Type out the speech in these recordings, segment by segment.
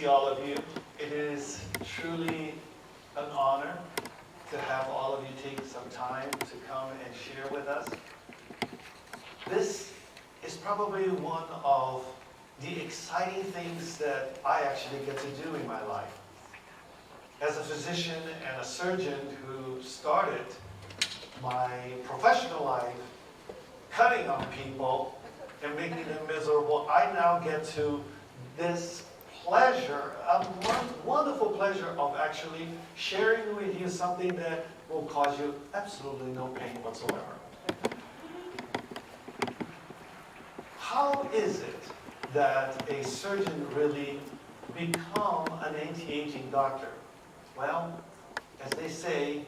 see all of you. It is truly an honor to have all of you take some time to come and share with us. This is probably one of the exciting things that I actually get to do in my life. As a physician and a surgeon who started my professional life cutting on people and making them miserable, I now get to this pleasure, a wonderful pleasure of actually sharing with you something that will cause you absolutely no pain whatsoever. How is it that a surgeon really become an anti-aging doctor? Well, as they say,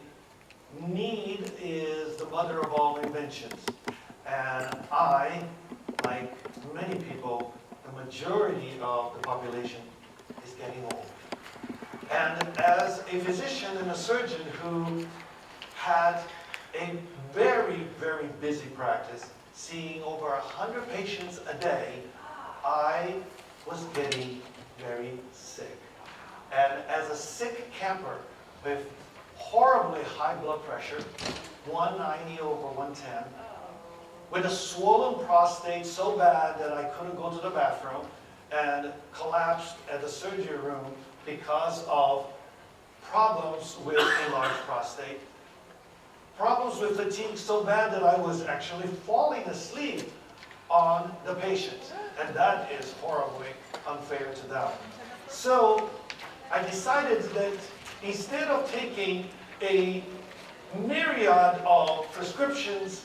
need is the mother of all inventions. And I, like many people, the majority of the population is getting old. And as a physician and a surgeon who had a very, very busy practice, seeing over 100 patients a day, I was getting very sick. And as a sick camper with horribly high blood pressure, 190 over 110, with a swollen prostate so bad that I couldn't go to the bathroom, and collapsed at the surgery room because of problems with a large prostate, problems with fatigue so bad that I was actually falling asleep on the patients, and that is horribly unfair to them. So I decided that instead of taking a myriad of prescriptions,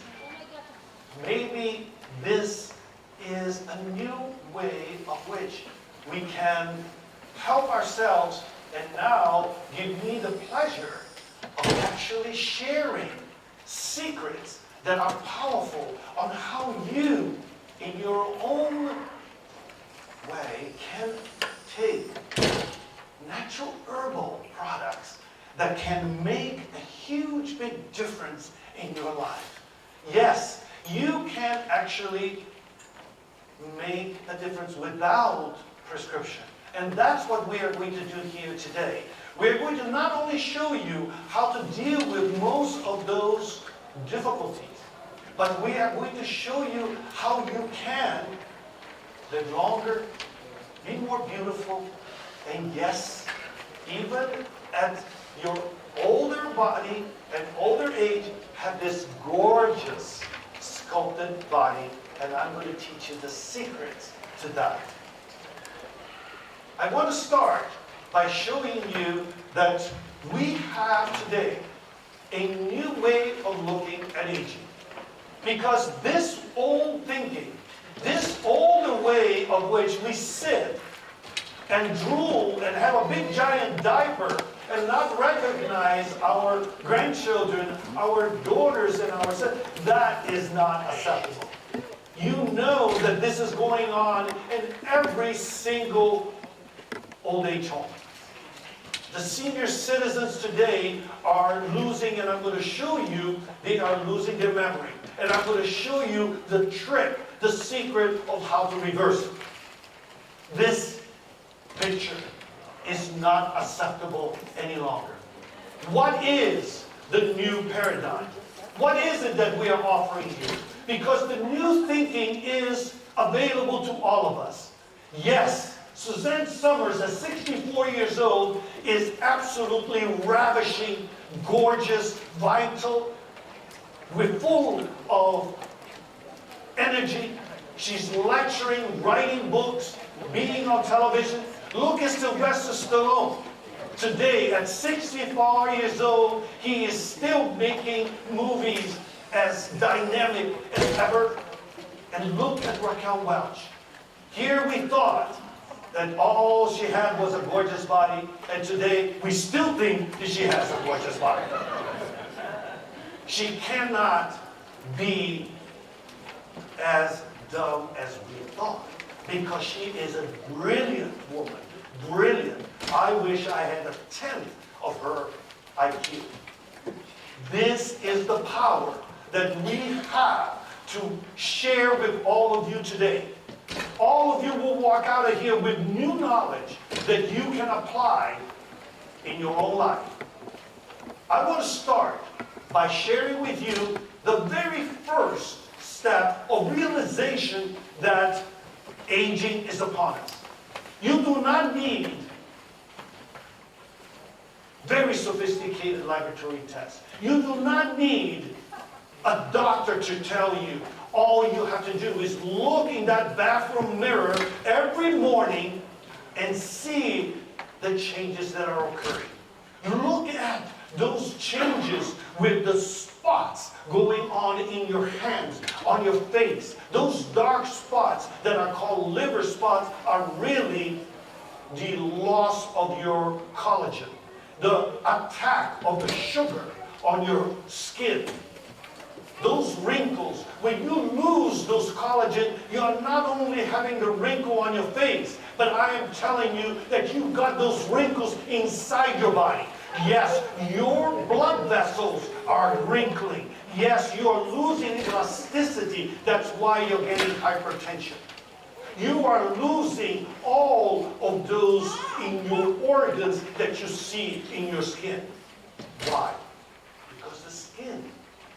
maybe this is a new way of which we can help ourselves, and now give me the pleasure of actually sharing secrets that are powerful on how you, in your own way, can take natural herbal products that can make a huge, big difference in your life. Yes, you can actually make a difference without prescription. And that's what we are going to do here today. We're going to not only show you how to deal with most of those difficulties, but we are going to show you how you can live longer, be more beautiful, and yes, even at your older body and older age, have this gorgeous sculpted body, and I'm going to teach you the secrets to that. I want to start by showing you that we have today a new way of looking at aging. Because this old thinking, this older way of which we sit and drool and have a big giant diaper and not recognize our grandchildren, our daughters, and our sons, that is not acceptable. You know that this is going on in every single old age home. The senior citizens today are losing, and I'm going to show you, they are losing their memory. And I'm going to show you the trick, the secret of how to reverse it. This picture is not acceptable any longer. What is the new paradigm? What is it that we are offering here? Because the new thinking is available to all of us. Yes, Suzanne Summers at 64 years old is absolutely ravishing, gorgeous, vital, with full of energy. She's lecturing, writing books, being on television. Look at Sylvester Stallone. Today, at 64 years old, he is still making movies as dynamic as ever. And look at Raquel Welch. Here we thought that all she had was a gorgeous body, and today we still think that she has a gorgeous body. She cannot be as dumb as we thought, because she is a brilliant woman. Brilliant. I wish I had a tenth of her IQ. This is the power that we have to share with all of you today. All of you will walk out of here with new knowledge, that you can apply in your own life. I want to start by sharing with you the very first step of realization that aging is upon us. You do not need very sophisticated laboratory tests. You do not need a doctor to tell you. All you have to do is look in that bathroom mirror every morning and see the changes that are occurring. Look at those changes with the spots going on in your hands, on your face. Those dark spots that are called liver spots are really the loss of your collagen, the attack of the sugar on your skin. Those wrinkles, when you lose those collagen, you are not only having the wrinkle on your face, but I am telling you that you've got those wrinkles inside your body. Yes, your blood vessels are wrinkling. Yes, you are losing elasticity. That's why you're getting hypertension. You are losing all of those in your organs that you see in your skin. Why? Because the skin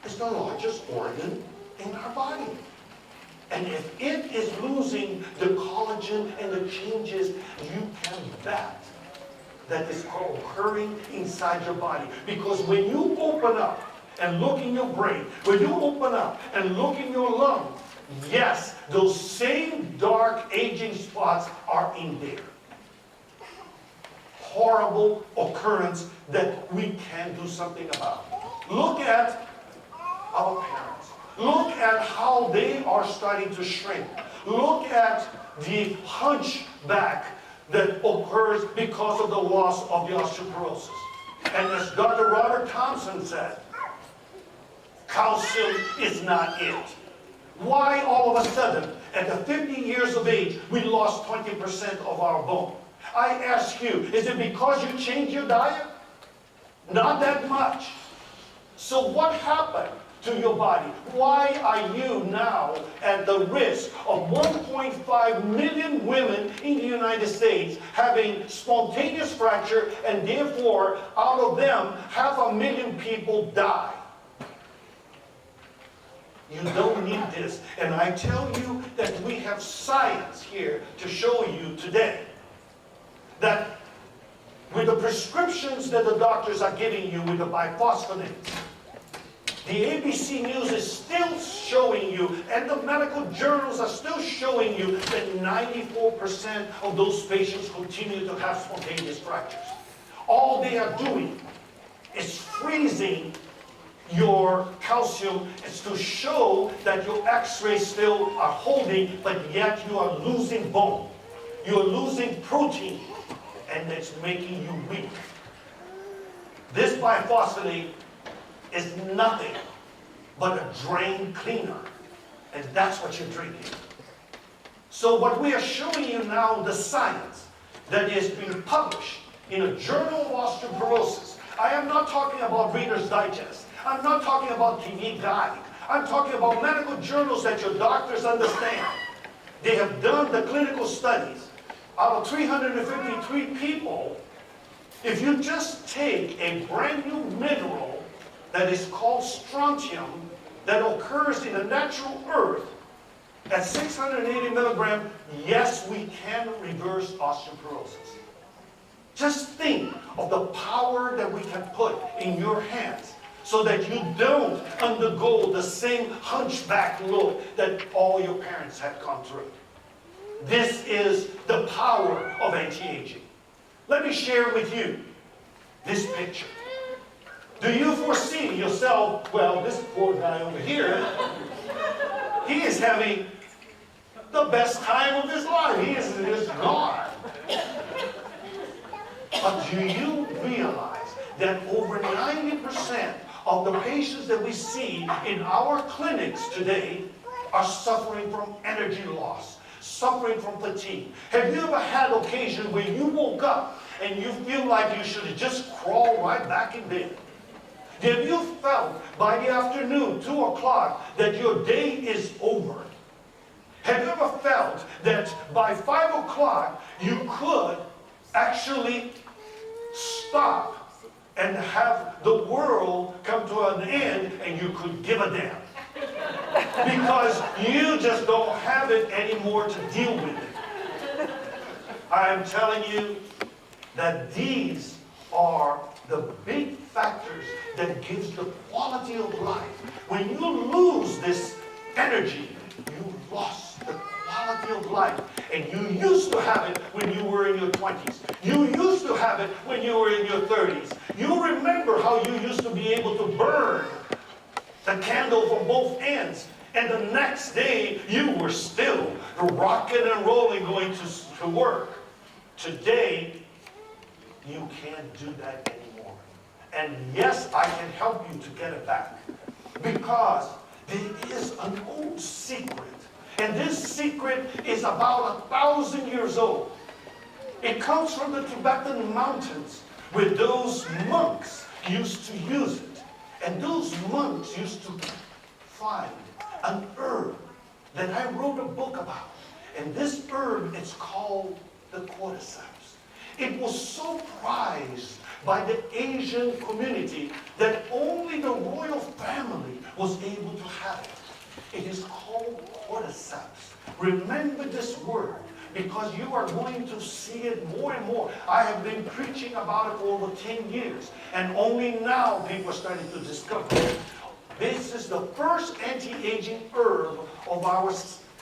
is the largest organ in our body. And if it is losing the collagen and the changes, you can bet that is occurring inside your body. Because when you open up and look in your brain, when you open up and look in your lungs, yes, those same dark aging spots are in there. Horrible occurrence that we can do something about. Look at our parents. Look at how they are starting to shrink. Look at the hunchback that occurs because of the loss of the osteoporosis. And as Dr. Robert Thompson said, calcium is not it. Why all of a sudden, at the 50 years of age, we lost 20% of our bone? I ask you, is it because you changed your diet? Not that much. So what happened to your body? Why are you now at the risk of 1.5 million women in the United States having spontaneous fracture, and therefore, out of them, 500,000 people die? You don't need this. And I tell you that we have science here to show you today that with the prescriptions that the doctors are giving you with the biphosphonates, the ABC News is still showing you, and the medical journals are still showing you, that 94% of those patients continue to have spontaneous fractures. All they are doing is freezing your calcium. Is to show that your x-rays still are holding, but yet you are losing bone. You're losing protein, and it's making you weak. This biphosphonate is nothing but a drain cleaner, and that's what you're drinking. So what we are showing you now, the science that is being published in a journal of osteoporosis. I am not talking about Reader's Digest. I'm not talking about TV Guide. I'm talking about medical journals that your doctors understand. They have done the clinical studies. Out of 353 people, if you just take a brand new mineral that is called strontium, that occurs in the natural earth, at 680 milligrams, yes, we can reverse osteoporosis. Just think of the power that we can put in your hands so that you don't undergo the same hunchback look that all your parents had gone through. This is the power of anti-aging. Let me share with you this picture. Do you foresee yourself, well, this poor guy over here, he is having the best time of his life. He is gone. But do you realize that over 90% of the patients that we see in our clinics today are suffering from energy loss, suffering from fatigue? Have you ever had occasion where you woke up and you feel like you should just crawl right back in bed? Have you felt by the afternoon, 2 o'clock, that your day is over? Have you ever felt that by 5 o'clock you could actually stop and have the world come to an end and you could give a damn. Because you just don't have it anymore to deal with it. I'm telling you that these are the big factors that gives the quality of life. When you lose this energy, you lost the quality of life. And you used to have it when you were in your 20s. You used to have it when you were in your 30s. You remember how you used to be able to burn the candle from both ends. And the next day, you were still rocking and rolling going to work. Today, you can't do that anymore. And yes, I can help you to get it back. Because there is an old secret. And this secret is about 1,000 years old. It comes from the Tibetan mountains, where those monks used to use it. And those monks used to find an herb that I wrote a book about. And this herb, it's called the cordyceps. It was so prized by the Asian community that only the royal family was able to have it. It is called cordyceps. Remember this word, because you are going to see it more and more. I have been preaching about it for over 10 years, and only now people are starting to discover it. This is the first anti-aging herb of our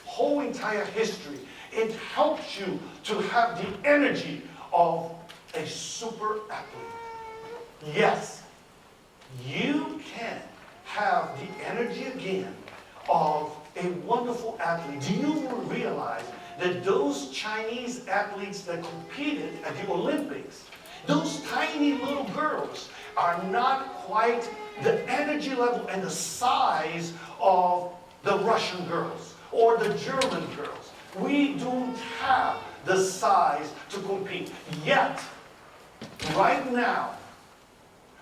whole entire history. It helps you to have the energy of a super athlete. Yes, you can have the energy again of a wonderful athlete. Do you realize that those Chinese athletes that competed at the Olympics, those tiny little girls, are not quite the energy level and the size of the Russian girls or the German girls? We don't have the size to compete. Yet, right now,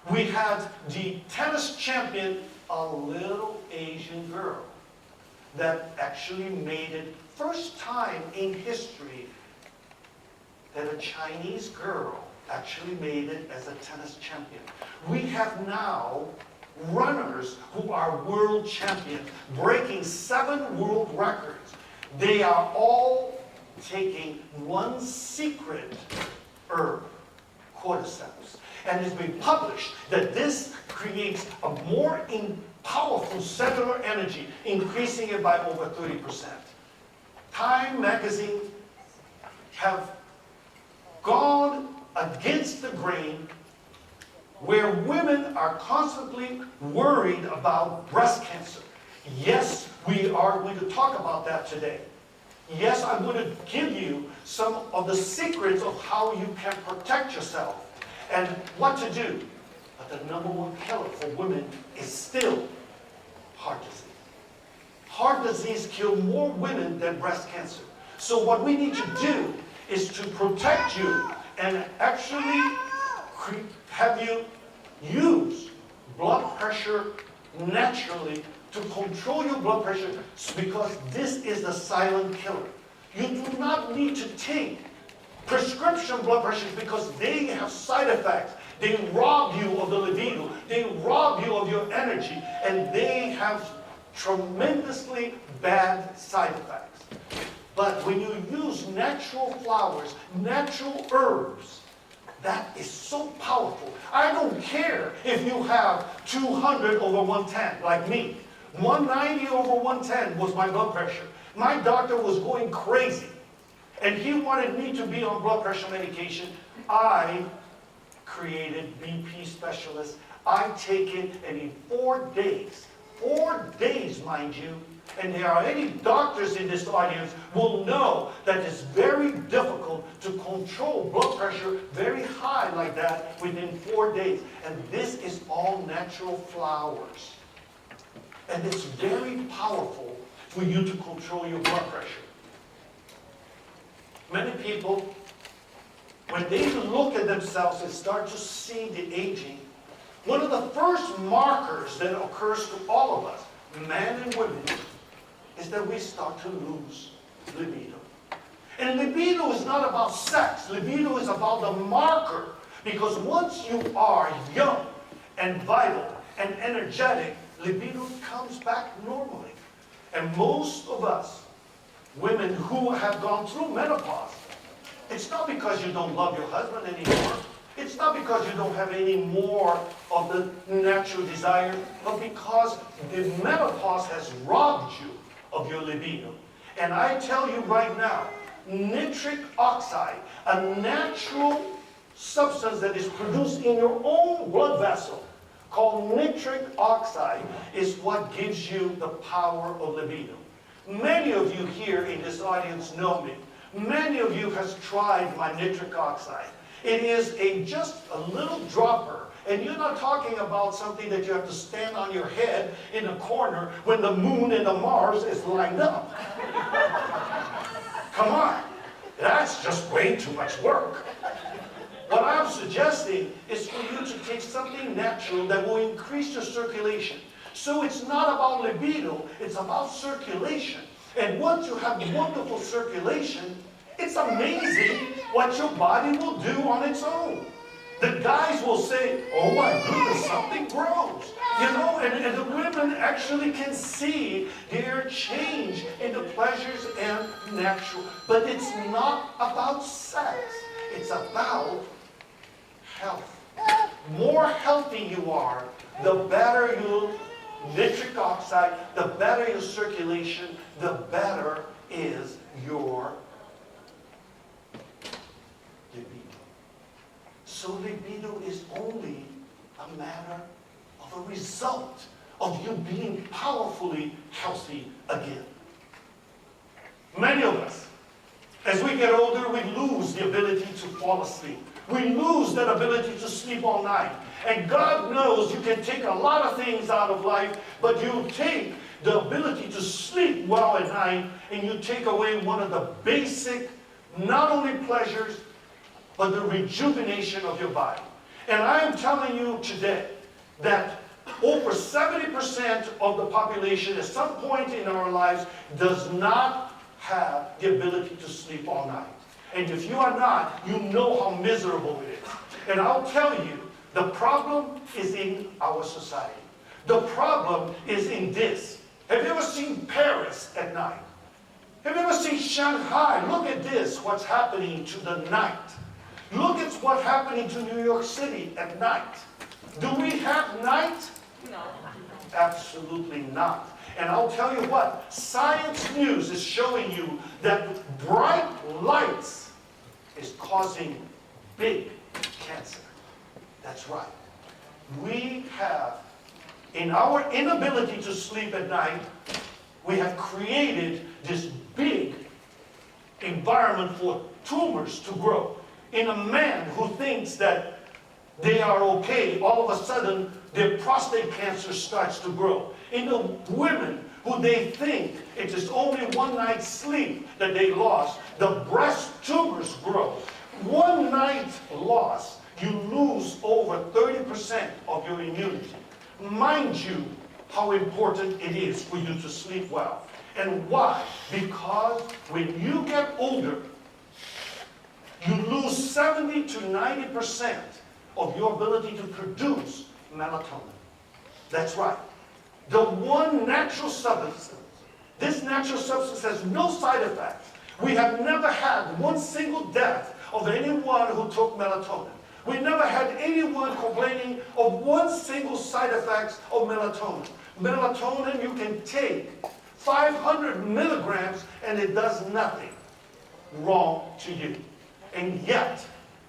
we had the tennis champion, a little Asian girl, that actually made it first time in history that a Chinese girl actually made it as a tennis champion. We have now runners who are world champions, breaking 7 world records. They are all taking one secret herb, cordyceps. And it's been published that this creates a more powerful cellular energy, increasing it by over 30%. Time magazine have gone against the grain, where women are constantly worried about breast cancer. Yes, we are going to talk about that today. Yes, I'm going to give you some of the secrets of how you can protect yourself and what to do. But the #1 killer for women is still heart disease. Heart disease kills more women than breast cancer. So what we need to do is to protect you and actually have you use blood pressure naturally to control your blood pressure, because this is the silent killer. You do not need to take prescription blood pressure because they have side effects. They rob you of the libido. They rob you of your energy, and they have tremendously bad side effects. But when you use natural flowers, natural herbs, that is so powerful. I don't care if you have 200 over 110, like me. 190 over 110 was my blood pressure. My doctor was going crazy, and he wanted me to be on blood pressure medication. I created BP specialist. I take it, and in 4 days, mind you, and there are any doctors in this audience will know that it's very difficult to control blood pressure very high like that within 4 days. And this is all natural flowers. And it's very powerful for you to control your blood pressure. Many people, when they look at themselves and start to see the aging, one of the first markers that occurs to all of us, men and women, is that we start to lose libido. And libido is not about sex. Libido is about the marker. Because once you are young and vital and energetic, libido comes back normally. And most of us, women who have gone through menopause, it's not because you don't love your husband anymore. It's not because you don't have any more of the natural desire, but because the menopause has robbed you of your libido. And I tell you right now, nitric oxide, a natural substance that is produced in your own blood vessel, called nitric oxide, is what gives you the power of libido. Many of you here in this audience know me. Many of you has tried my nitric oxide. It is just a little dropper. And you're not talking about something that you have to stand on your head in a corner when the moon and the Mars is lined up. Come on. That's just way too much work. What I'm suggesting is for you to take something natural that will increase your circulation. So it's not about libido, it's about circulation. And once you have wonderful circulation, it's amazing what your body will do on its own. The guys will say, oh my goodness, something grows. You know, and the women actually can see their change in the pleasures and natural. But it's not about sex. It's about health. More healthy you are, the better your nitric oxide, the better your circulation, the better is your libido. So libido is only a matter of a result of you being powerfully healthy again. Many of us, as we get older, we lose the ability to fall asleep. We lose that ability to sleep all night. And God knows you can take a lot of things out of life, but you take the ability to sleep well at night, and you take away one of the basic, not only pleasures, but the rejuvenation of your body. And I am telling you today that over 70% of the population at some point in our lives does not have the ability to sleep all night. And if you are not, you know how miserable it is. And I'll tell you, the problem is in our society. The problem is in this. Have you ever seen Paris at night? Have you ever seen Shanghai? Look at this, what's happening to the night. Look at what's happening to New York City at night. Do we have night? No. Absolutely not. And I'll tell you what, Science News is showing you that bright lights is causing big cancer. That's right. We have, in our inability to sleep at night, we have created this big environment for tumors to grow. In a man who thinks that they are okay, all of a sudden their prostate cancer starts to grow. In the women who they think it is only one night's sleep that they lost, the breast tumors grow. One night loss, you lose over 30% of your immunity. Mind you, how important it is for you to sleep well. And why? Because when you get older, you lose 70 to 90% of your ability to produce melatonin. That's right. The one natural substance, this natural substance has no side effects. We have never had one single death of anyone who took melatonin. We never had anyone complaining of one single side effect of melatonin. Melatonin you can take 500 milligrams and it does nothing wrong to you. And yet,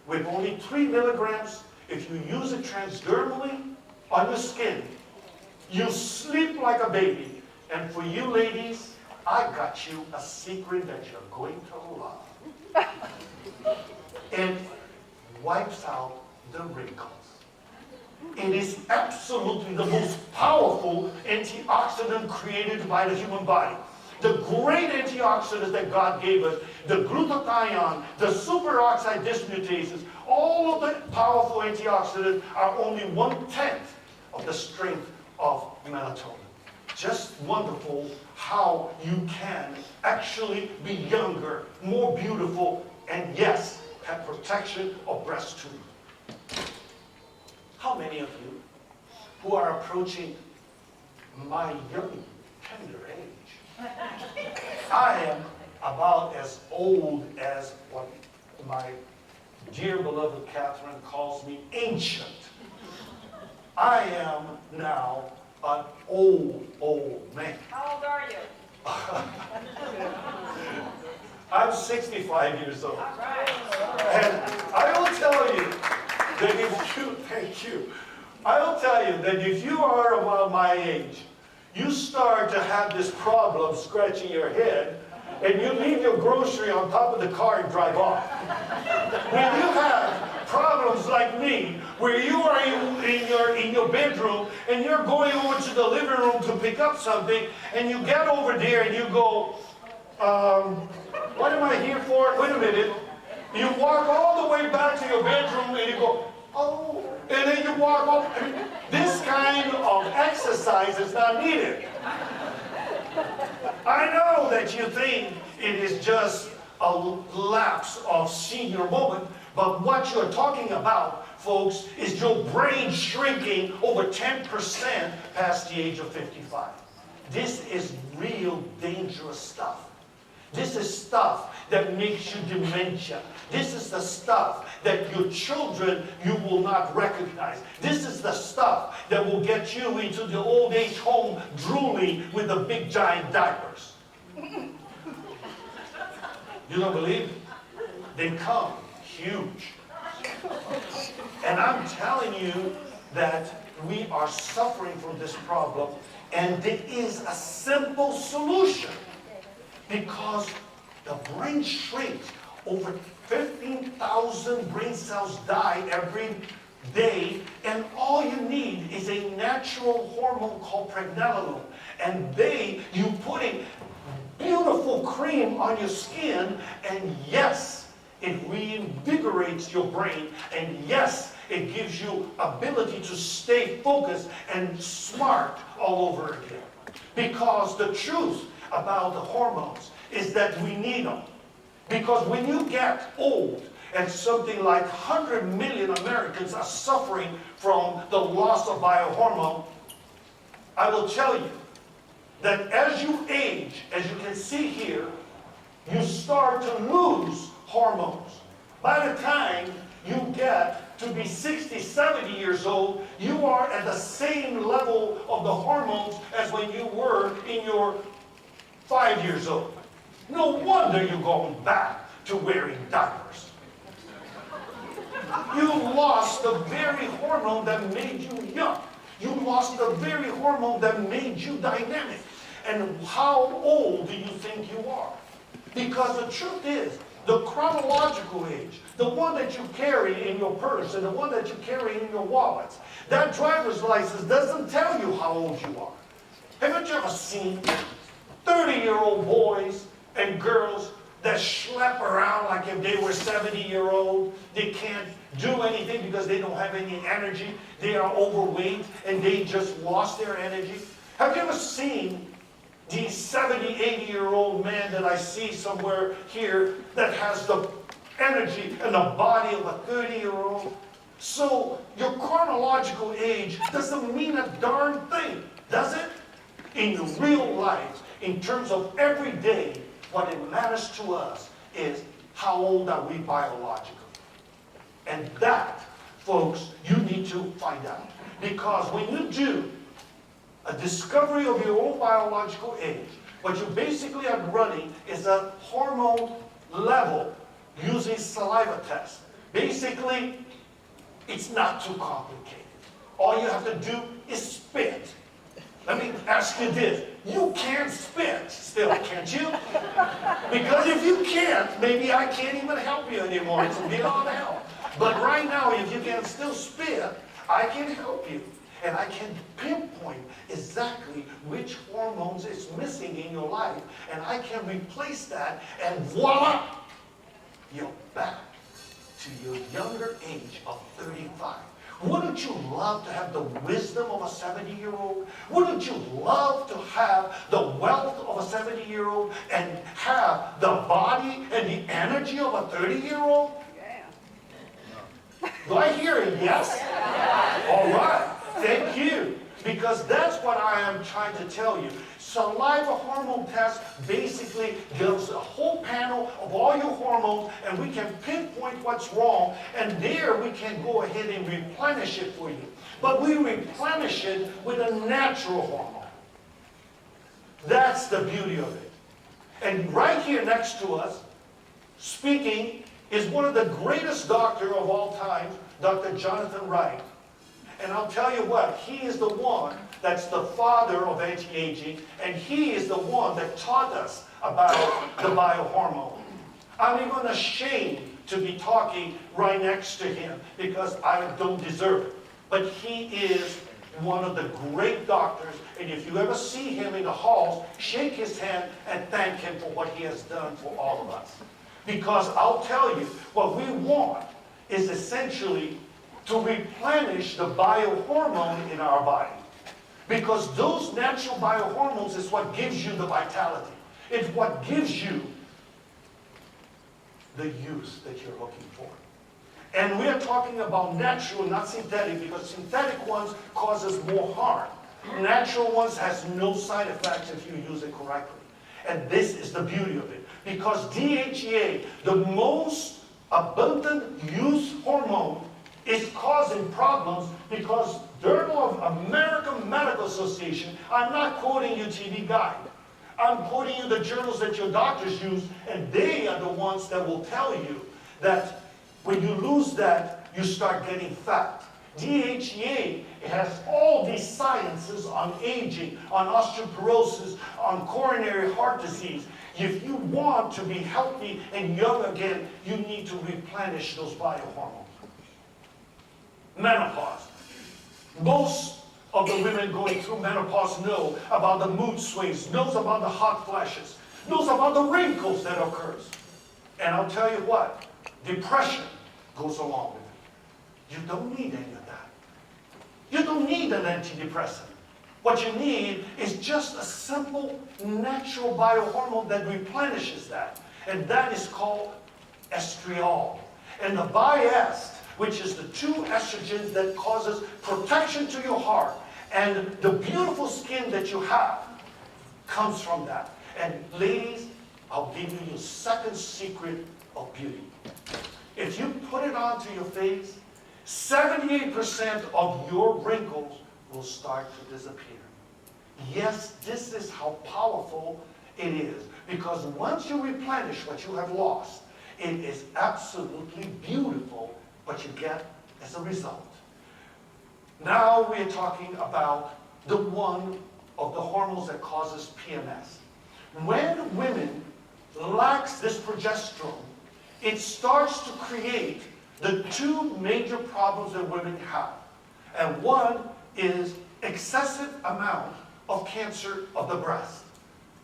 with only 3 milligrams, if you use it transdermally on your skin, you sleep like a baby. And for you ladies, I got you a secret that you're going to love. It wipes out the wrinkles. It is absolutely the most powerful antioxidant created by the human body. The great antioxidants that God gave us, the glutathione, the superoxide dismutases, all of the powerful antioxidants are only 1/10 of the strength of melatonin. just wonderful how you can actually be younger, more beautiful, and yes, have protection of breast tube. How many of you who are approaching my young, tender age, I am about as old as what my dear beloved Catherine calls me, ancient. I am now an old man. How old are you? I'm 65 years old. All right. And I will tell you that if you, thank you, I will tell you that if you are about my age, you start to have this problem scratching your head, and you leave your grocery on top of the car and drive off. When you have problems like me, where you are in your bedroom, and you're going over to the living room to pick up something, and you get over there and you go, what am I here for? Wait a minute. You walk all the way back to your bedroom and you go, oh, and then you walk off. I mean, this kind of exercise is not needed. I know that you think it is just a lapse of senior moment, but what you're talking about, folks, is your brain shrinking over 10% past the age of 55. This is real dangerous stuff. This is stuff that makes you dementia. This is the stuff that your children, you will not recognize. This is the stuff that will get you into the old age home drooling with the big giant diapers. You don't believe? They come huge. And I'm telling you that we are suffering from this problem, and there is a simple solution. Because the brain shrinks. Over 15,000 brain cells die every day, and all you need is a natural hormone called pregnenolone. And you putting beautiful cream on your skin, and yes, it reinvigorates your brain, and yes, it gives you ability to stay focused and smart all over again. Because the truth about the hormones is that we need them. Because when you get old, and something like 100 million Americans are suffering from the loss of biohormone, I will tell you that as you age, as you can see here, you start to lose hormones. By the time you get to be 60, 70 years old, you are at the same level of the hormones as when you were in your 5 years old. No wonder you're going back to wearing diapers. You lost the very hormone that made you young. You lost the very hormone that made you dynamic. And how old do you think you are? Because the truth is, the chronological age, the one that you carry in your purse and the one that you carry in your wallets, that driver's license doesn't tell you how old you are. Haven't you ever seen 30-year-old boys and girls that schlep around like if they were 70-year-old? They can't do anything because they don't have any energy. They are overweight and they just lost their energy. Have you ever seen these 70, 80-year-old men that I see somewhere here that has the energy and the body of a 30-year-old? So your chronological age doesn't mean a darn thing, does it? In real life, in terms of every day, what it matters to us is how old are we biologically. And that, folks, you need to find out. Because when you do a discovery of your own biological age, what you basically are running is a hormone level using saliva test. Basically, it's not too complicated. All you have to do is spit. Let me ask you this. You can't spit still, can't you? Because if you can't, maybe I can't even help you anymore. It's beyond help. But right now, if you can still spit, I can help you. And I can pinpoint exactly which hormones is missing in your life. And I can replace that, and voila! You're back to your younger age of 35. Wouldn't you love to have the wisdom of a 70-year-old? Wouldn't you love to have the wealth of a 70-year-old and have the body and the energy of a 30-year-old? Yeah. Do I hear a yes? All right. Thank you. Because that's what I am trying to tell you. Saliva hormone test basically gives a whole panel of all your hormones, and we can pinpoint what's wrong, and there we can go ahead and replenish it for you. But we replenish it with a natural hormone. That's the beauty of it. And right here next to us, speaking, is one of the greatest doctors of all time, Dr. Jonathan Wright. And I'll tell you what, he is the one that's the father of anti-aging, and he is the one that taught us about the biohormone. I'm even ashamed to be talking right next to him because I don't deserve it. But he is one of the great doctors, and if you ever see him in the halls, shake his hand and thank him for what he has done for all of us. Because I'll tell you, what we want is essentially to replenish the biohormone in our body. Because those natural biohormones is what gives you the vitality. It's what gives you the use that you're looking for. And we are talking about natural, not synthetic, because synthetic ones causes more harm. Natural ones has no side effects if you use it correctly. And this is the beauty of it. Because DHEA, the most abundant use hormone, is causing problems because Journal of American Medical Association, I'm not quoting you TV Guide. I'm quoting you the journals that your doctors use, and they are the ones that will tell you that when you lose that, you start getting fat. DHEA, it has all these sciences on aging, on osteoporosis, on coronary heart disease. If you want to be healthy and young again, you need to replenish those biohormones. Menopause. Most of the women going through menopause know about the mood swings, knows about the hot flashes, knows about the wrinkles that occurs. And I'll tell you what, depression goes along with it. You don't need any of that. You don't need an antidepressant. What you need is just a simple natural biohormone that replenishes that. And that is called estriol. And the biest, which is the two estrogens that causes protection to your heart, and the beautiful skin that you have comes from that. And ladies, I'll give you your second secret of beauty. If you put it onto your face, 78% of your wrinkles will start to disappear. Yes, this is how powerful it is. Because once you replenish what you have lost, it is absolutely beautiful what you get as a result. Now we're talking about the one of the hormones that causes PMS. When women lack this progesterone, it starts to create the two major problems that women have. And one is excessive amount of cancer of the breast.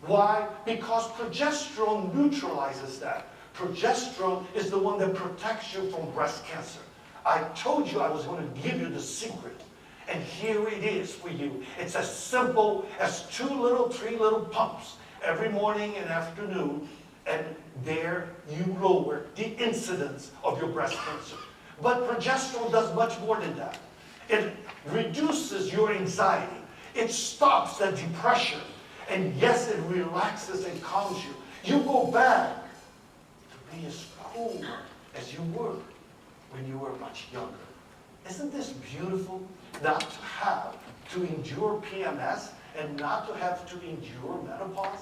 Why? Because progesterone neutralizes that. Progesterone is the one that protects you from breast cancer. I told you I was going to give you the secret. And here it is for you. It's as simple as 3 little pumps every morning and afternoon. And there you lower the incidence of your breast cancer. But progesterone does much more than that. It reduces your anxiety. It stops the depression. And yes, it relaxes and calms you. You go back to be as cool as you were when you were much younger. Isn't this beautiful? Not to have to endure PMS and not to have to endure menopause.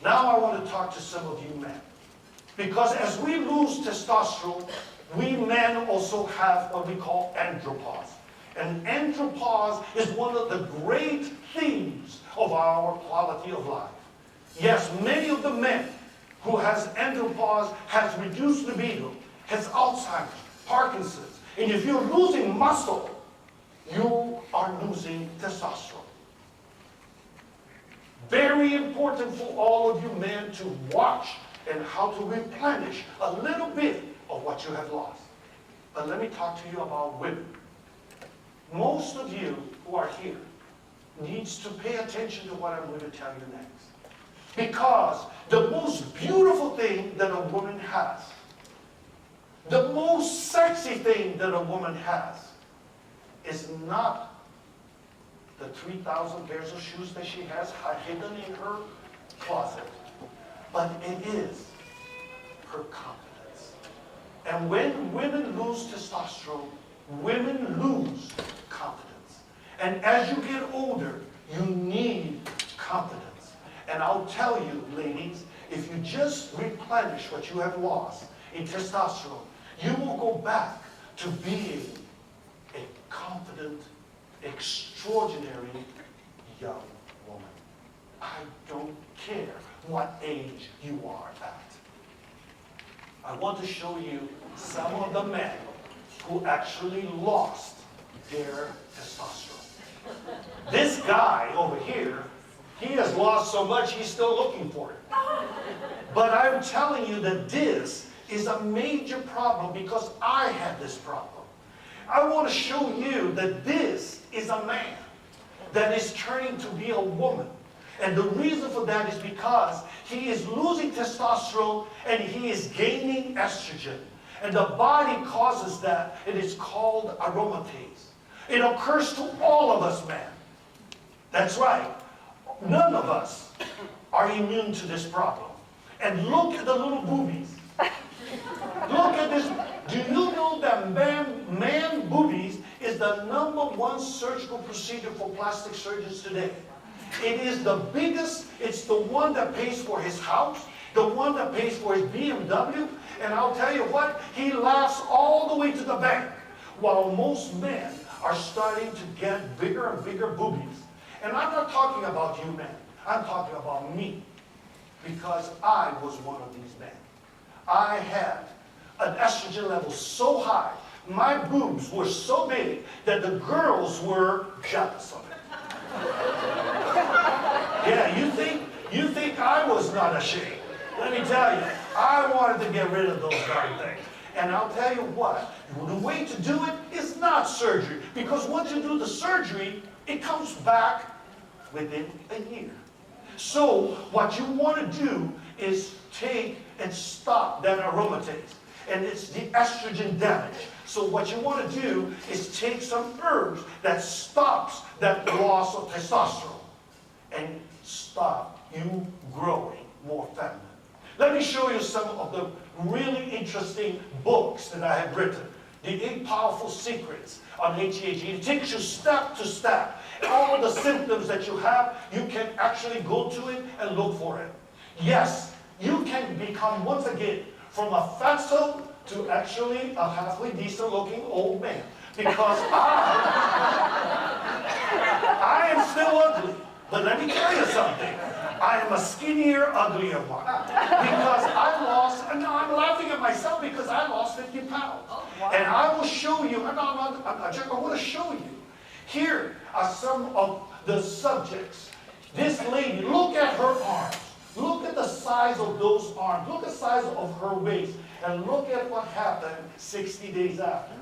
Now I want to talk to some of you men. Because as we lose testosterone, we men also have what we call andropause. And andropause is one of the great themes of our quality of life. Yes, many of the men who has andropause has reduced libido, has Alzheimer's, Parkinson's. And if you're losing muscle, you are losing testosterone. Very important for all of you men to watch and how to replenish a little bit of what you have lost. A But let me talk to you about women. Most of you who are here needs to pay attention to what I'm going to tell you next. Because the most beautiful thing that a woman has, the most sexy thing that a woman has, is not the 3,000 pairs of shoes that she has hidden in her closet, but it is her confidence. And when women lose testosterone, women lose confidence. And as you get older, you need confidence. And I'll tell you, ladies, if you just replenish what you have lost in testosterone, you will go back to being a confident, extraordinary young woman. I don't care what age you are at. I want to show you some of the men who actually lost their testosterone. This guy over here, he has lost so much he's still looking for it. But I'm telling you that this is a major problem because I had this problem. I want to show you that this is a man that is turning to be a woman. And the reason for that is because he is losing testosterone and he is gaining estrogen. And the body causes that. It is called aromatase. It occurs to all of us, men. That's right. None of us are immune to this problem. And look at the little boobies. Look at this. Do you know that man boobies is the #1 surgical procedure for plastic surgeons today? It is the biggest. It's the one that pays for his house, the one that pays for his BMW. And I'll tell you what, he laughs all the way to the bank, while most men are starting to get bigger and bigger boobies. And I'm not talking about you men. I'm talking about me, because I was one of these men. I had an estrogen level so high, my boobs were so big that the girls were jealous of it. Yeah, you think I was not ashamed. Let me tell you, I wanted to get rid of those darn things. And I'll tell you what, the way to do it is not surgery. Because once you do the surgery, it comes back within a year. So what you want to do is take and stop that aromatase. And it's the estrogen damage. So what you want to do is take some herbs that stops that loss of testosterone and stop you growing more feminine. Let me show you some of the really interesting books that I have written. The 8 Powerful Secrets on HGH. It takes you step to step. All of the symptoms that you have, you can actually go to it and look for it. Yes, you can become, once again, from a fatso to actually a halfway decent looking old man. Because I am still ugly. But let me tell you something. I am a skinnier, uglier one. Because I lost, and now I'm laughing at myself because I lost 50 pounds. Oh, wow. And I will show you, I want to show you. Here are some of the subjects. This lady, look at her arms. Look at the size of those arms. Look at the size of her waist. And look at what happened 60 days after.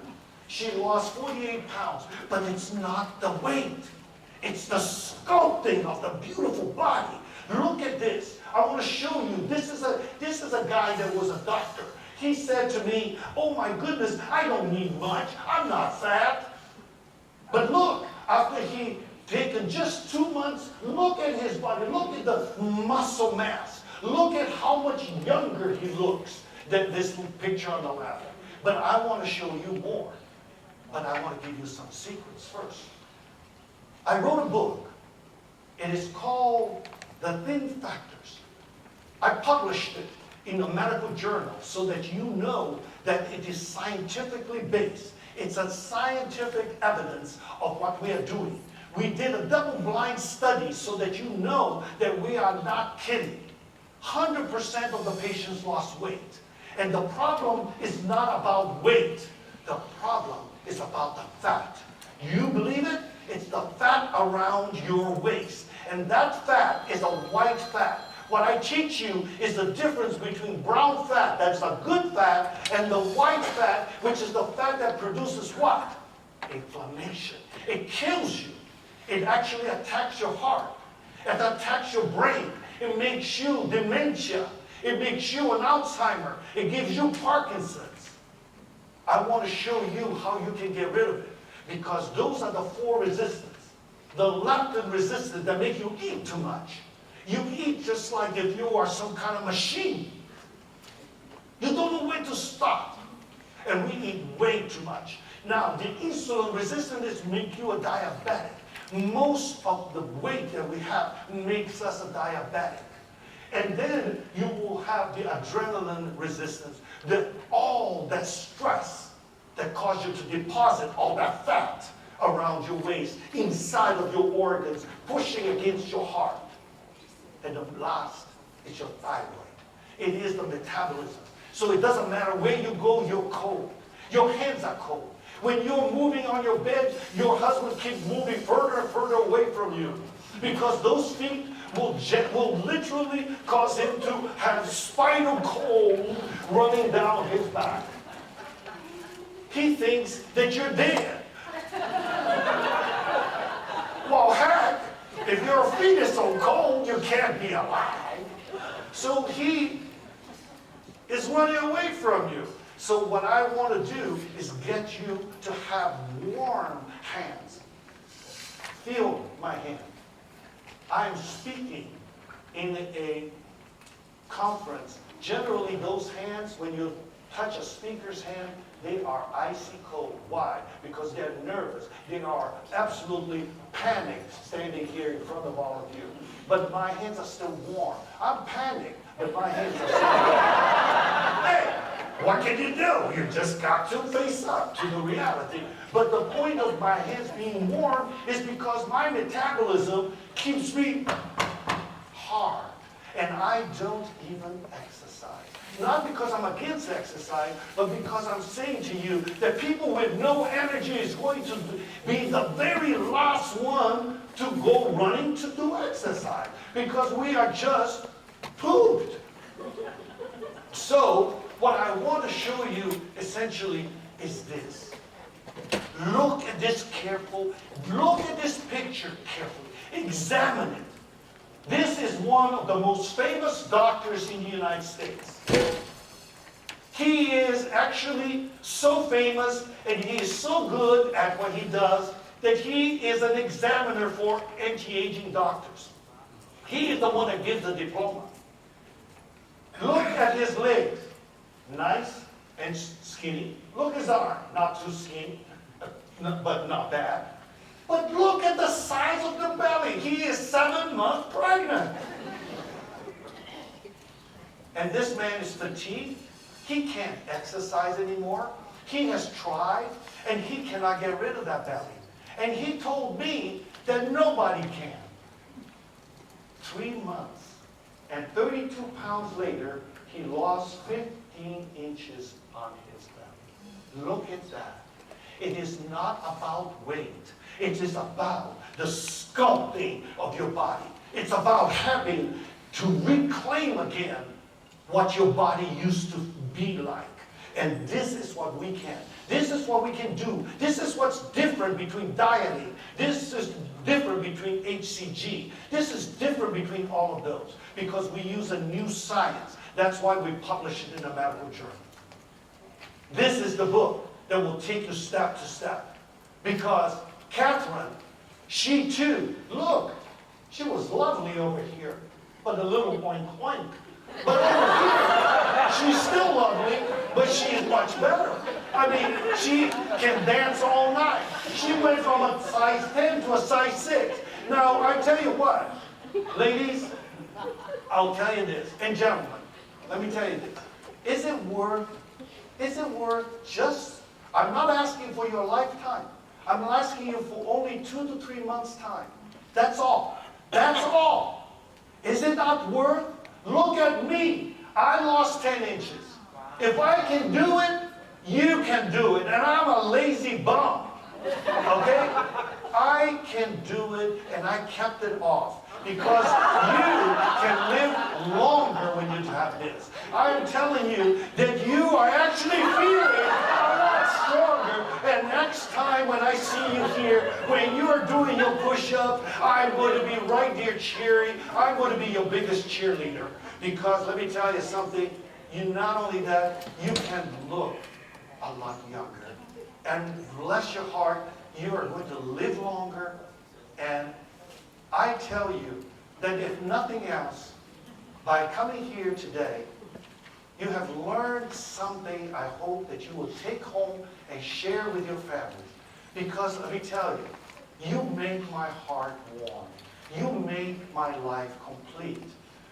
She lost 48 pounds. But it's not the weight. It's the sculpting of the beautiful body. Look at this. I want to show you. This is a guy that was a doctor. He said to me, oh my goodness, I don't need much. I'm not fat. But look, after he taken just 2 months, look at his body. Look at the muscle mass. Look at how much younger he looks than this picture on the left. But I want to show you more. But I want to give you some secrets first. I wrote a book. It is called The Thin Factors. I published it in a medical journal so that you know that it is scientifically based. It's a scientific evidence of what we are doing. We did a double-blind study so that you know that we are not kidding. 100% of the patients lost weight. And the problem is not about weight. The problem is about the fat. You believe it? It's the fat around your waist. And that fat is a white fat. What I teach you is the difference between brown fat, that's a good fat, and the white fat, which is the fat that produces what? Inflammation. It kills you. It actually attacks your heart. It attacks your brain. It makes you dementia. It makes you an Alzheimer. It gives you Parkinson's. I want to show you how you can get rid of it, because those are the four resistance. The leptin resistance that make you eat too much. You eat just like if you are some kind of machine. You don't know when to stop. And we eat way too much. Now, the insulin resistance make you a diabetic. Most of the weight that we have makes us a diabetic. And then you will have the adrenaline resistance, all that stress that causes you to deposit all that fat around your waist, inside of your organs, pushing against your heart. And the last is your thyroid. It is the metabolism. So it doesn't matter where you go, you're cold. Your hands are cold. When you're moving on your bed, your husband keeps moving further and further away from you. Because those feet will literally cause him to have spinal cord running down his back. He thinks that you're dead. Well, heck, if your feet are so cold, you can't be alive. So he is running away from you. So what I want to do is get you to have warm hands. Feel my hand. I'm speaking in a conference. Generally, those hands, when you touch a speaker's hand, they are icy cold. Why? Because they're nervous. They are absolutely panicked standing here in front of all of you. But my hands are still warm. I'm panicked, but my hands are still warm. Hey! What can you do? You just got to face up to the reality. But the point of my hands being warm is because my metabolism keeps me hard. And I don't even exercise. Not because I'm against exercise, but because I'm saying to you that people with no energy is going to be the very last one to go running to do exercise. Because we are just pooped. So, what I want to show you essentially is this. Look at this careful. Look at this picture carefully. Examine it. This is one of the most famous doctors in the United States. He is actually so famous and he is so good at what he does that he is an examiner for anti-aging doctors. He is the one that gives the diploma. Look at his legs. Nice and skinny. Look at his arm. Not too skinny, but not bad. But look at the size of the belly. He is 7 months pregnant. And this man is fatigued. He can't exercise anymore. He has tried, and he cannot get rid of that belly. And he told me that nobody can. 3 months. And 32 pounds later, he lost 15 inches on his belly. Look at that. It is not about weight. It is about the sculpting of your body. It's about having to reclaim again what your body used to be like. And this is what we can. This is what we can do. This is what's different between dieting. This is different between HCG. This is different between all of those. Because we use a new science. That's why we publish it in a medical journal. This is the book that will take you step to step. Because Catherine, she too, look, she was lovely over here, but a little oink oink. But over here, she's still lovely, but she is much better. I mean, she can dance all night. She went from a size 10 to a size 6. Now, I tell you what, ladies, I'll tell you this, and gentlemen, let me tell you this. Is it worth just, I'm not asking for your lifetime. I'm asking you for only 2 to 3 months' time. That's all. That's all. Is it not worth? Look at me. I lost 10 inches. If I can do it, you can do it. And I'm a lazy bum. Okay? I can do it, and I kept it off. because you can live longer when you have this. I'm telling you that you are actually feeling a lot stronger. And next time when I see you here, when you are doing your push-up, I'm going to be right there cheering. I'm going to be your biggest cheerleader. Because let me tell you something, you not only that, you can look a lot younger. And bless your heart, you are going to live longer. And I tell you that if nothing else, by coming here today, you have learned something I hope that you will take home and share with your family. Because let me tell you, you make my heart warm. You make my life complete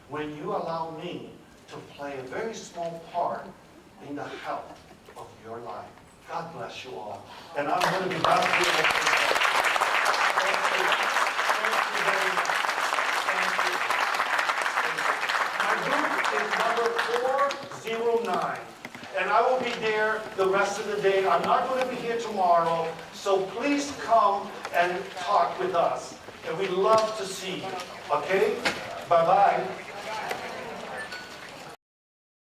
when you allow me to play a very small part in the health of your life. God bless you all. And I'm going to be back here next week. Thank you. Thank you very much. Thank you. My group is number 409. And I will be there the rest of the day. I'm not going to be here tomorrow. So please come and talk with us. And we'd love to see you. Okay? Bye-bye.